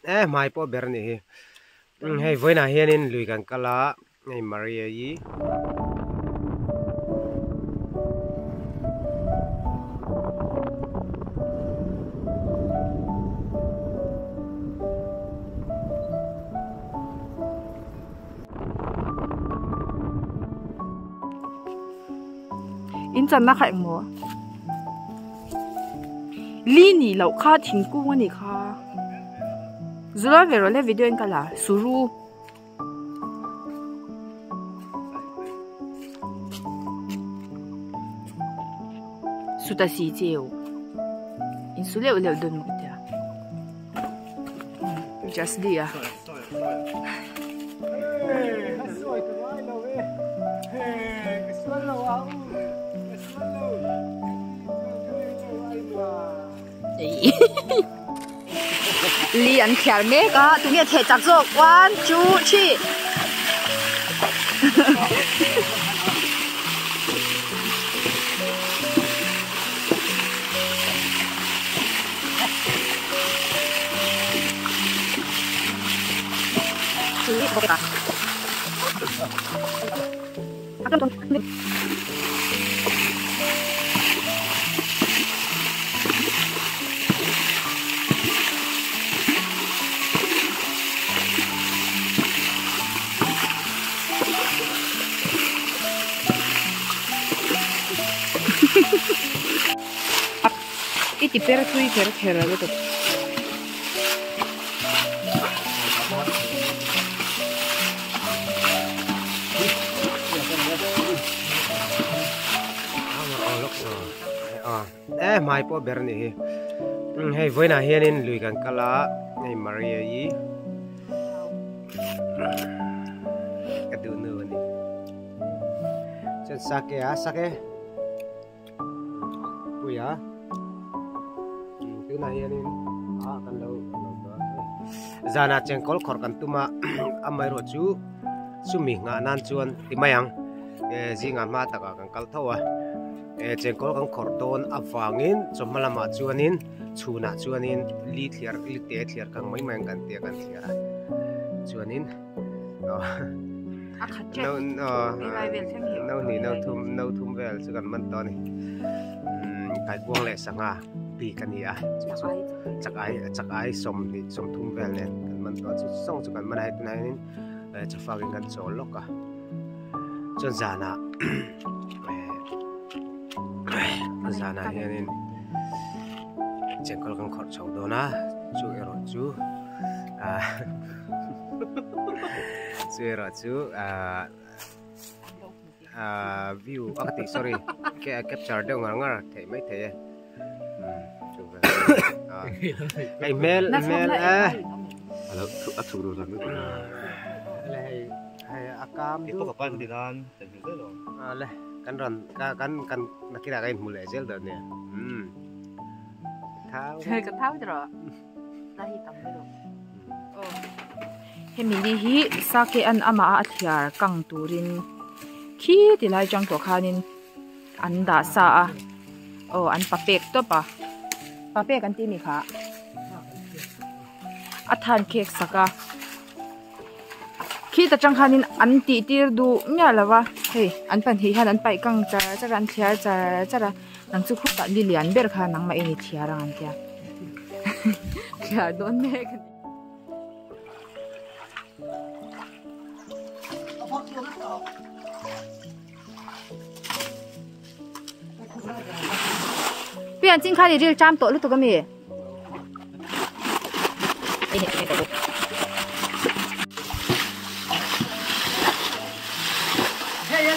mai po ber ni hi hei voina hianin lui kan kala hei Maria yi in chan na khai mo li ni lo kha thingkung ani kha zula vero le video in kala suru suta si cheu in sule ule don mo kya just dia li ăn khéo mẹ cả tụi mình thể chặt rồi 1, 2, 3 Iti pera tu i pera kera lo to. Mai po ber ni hi hei voina hianin lui kan kala hei Maria yi kadu nu ni chen sake puya tu na hianin kan lo zana chengkol khor kan tuma amai ro chu sumi nga nan chuan timayang zinga ma taka kan kal thawa chengkol kan khor ton awangin chomalama chuanin chuna chuanin li te thliar kang mai mang kan te kan thliara chuanin no thum vel chu kan man to ni kai buang le sanga pi kan hi a chak ai som thum vel ne kan man to chu song chu kan man hai tunai nin chafagin kan chol loka chon zana zana hianin chengkol kan khor chho do na chu ero chu view akati sorry capture do ngar thei mai thei chu ai mail hello thu ro lang le hai akam itu kapan dikan tentu lo le kan nakira kain mulai zel dah ni thao rồi lahi tam lo hemi hi sake an ama athiar kang turin khi tilai jang to khanin an da sa a an papek to papek an ti mi kha athan kek saka khi ta chang khanin an ti tir du nya lawa hei an pan hi han an pai kang cha ran thiar cha nang chu khu ta li lian ber kha nang ma eni thiarang an tia kya don me kan pian jing kha ni ril cham to lu to ga mi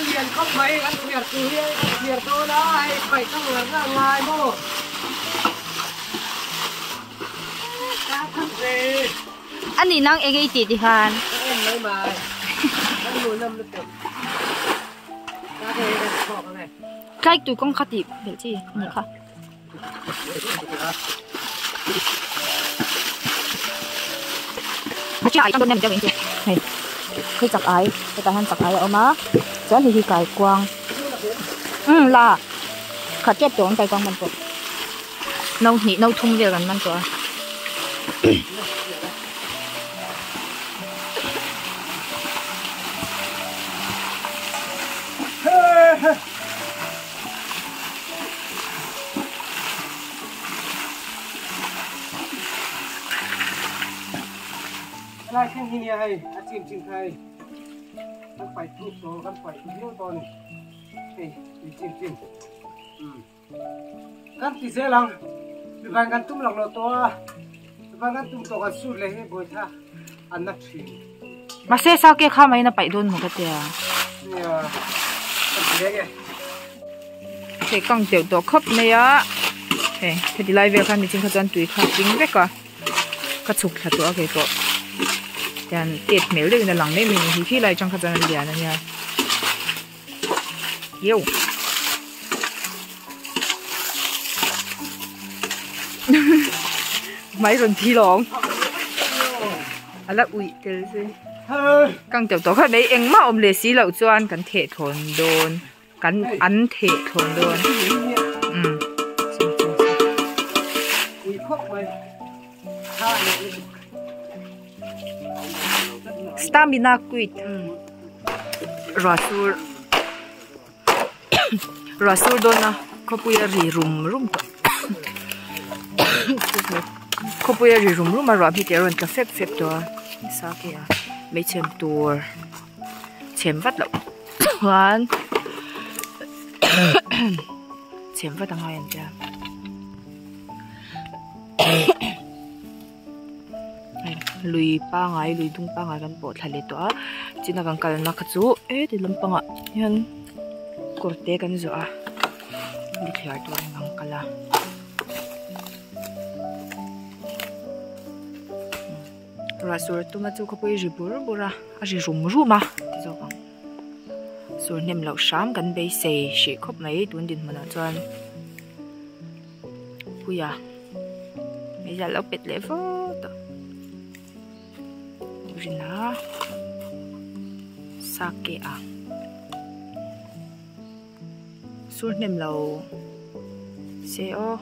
liền không mấy ăn việc từ việc tôi đã phải tăng lớn ra ngoài mô anh đi năng em cái gì hàn em lấy mà anh ngồi năm được cái tụi con khát thì để chi nhỉ khát chị ai trong đêm cho mình chị này khi chặt ái cái tay hắn chặt ái ở má chọn thì cài quang là khát chết trốn cài quang mình rồi nâu thùng về gần mình rồi lại khen hi hay chim chim hay nó phải thu số nó phải nhiều to này hey chim kan ti se lang bivan kan tum lang lo to bivan kan tum to kan sur le he boi tha an na thi mà xe sao kia khá mấy nó bảy đôn một cái tiền ya cái thì căng tiểu tổ khớp này á thế thì lại về khăn thì chính khăn tùy khăn chính vậy cả cắt chụp là tổ cái tổ tiền tiệt méo đây là lằng đây mình thì khi lại trong khăn liền này nha yêu mấy lần thi lòng à là ui cái gì căng tiểu tổ khăn đấy em mà om lệ xí lẩu choan cắn thể thốn đồn cắn ăn thể thốn đồn stamina quit rasur dona kopuya ri rum to kopuya ri rum mà rồi thì ron ka phep to sa kia mấy chém tour chém vắt lậu hoan chém vắt tăng hai anh cha lùi ba ngày lùi tung ba ngày kan bộ thay lệ toa chỉ là kan cần nak chú thì làm băng ạ nhân corte kan zo à đi khai toa ngang kala rasur tu mà chú có bơi bura à chỉ rum mà thì zo băng sur nem lau sham kan bay say she khop mấy tuần din mà nó chọn bây giờ lau bệt lệ vô Rina sake à suốt nem lầu xe ô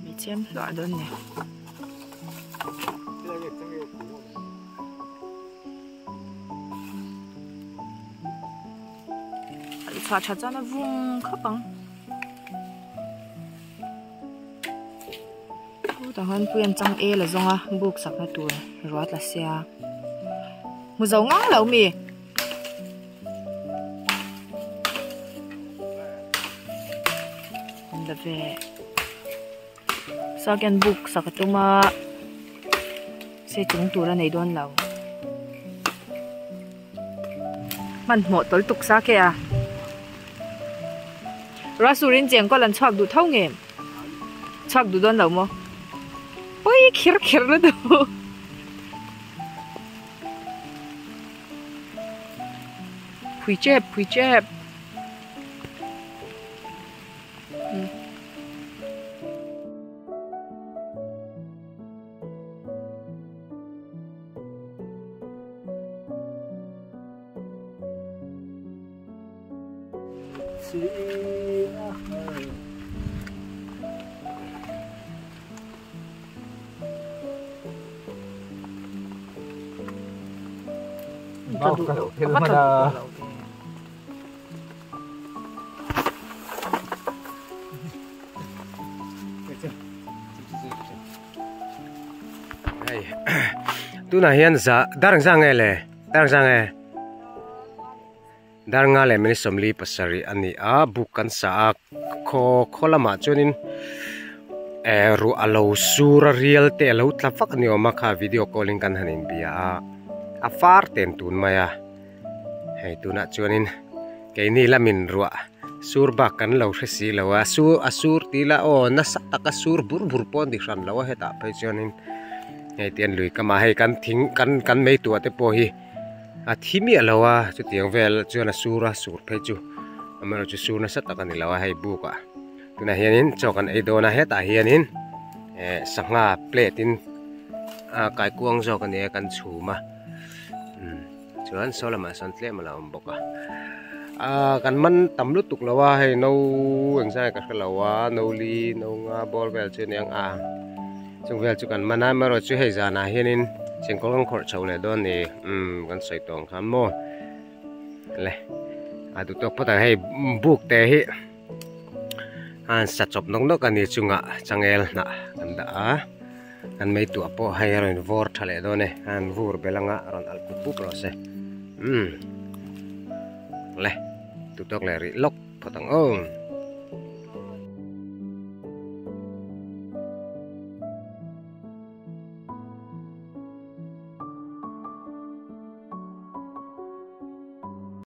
bị chém loại đơn này chả cho nó vuông khắp bằng tao hơn quen trong e là do buộc sạc nó tuổi rót là xe một dấu ngắn lẩu mì là về sao cái buộc sạc tôi mà xe chúng tuổi là này đoan lẩu mình một tối tục sao kìa Rasurin chèn có lần chọc đủ thâu nghề chọc đủ đoan lẩu mà ôi khir nó đủ phui chép tu na hian za darang sang e darang le meni somli pasari ani a bukan sa kholama chunin ru alo sura real te lo tlafak ni oma kha video calling kan hanin bia a far ten tun maya hei tuna chunin ke ni lamin ruwa sur ba kan lo resi lawa asur tila o na sa taka sur bur pon di ran lawa heta pe chunin hei tian lui kama hei kan thing kan mei tu ate po hi a thimi alawa chu tiang vel chuan asura sur phe chu amaro chu sur na sa taka ni lawa hei buka tuna hianin chokan ei dona heta hianin sanga plate in kai kuang zo kan e kan chuma chuan solama san tle mala boka kan man tamlu tuk lawa hei no engzai ka lawa no li no nga bol vel chu niang chung vel chu kan mana maro chu hei zana hianin chengkol kan khor chole don ni kan soi tong khan mo le adu to pata hei buk te hi an sa chop nong no kan ni chunga changel na kan da an mấy tụi po hay rồi vor thale đó nè an vor belanga ron al pupu prose le tụi tóc lẻ lốc phật tăng ôm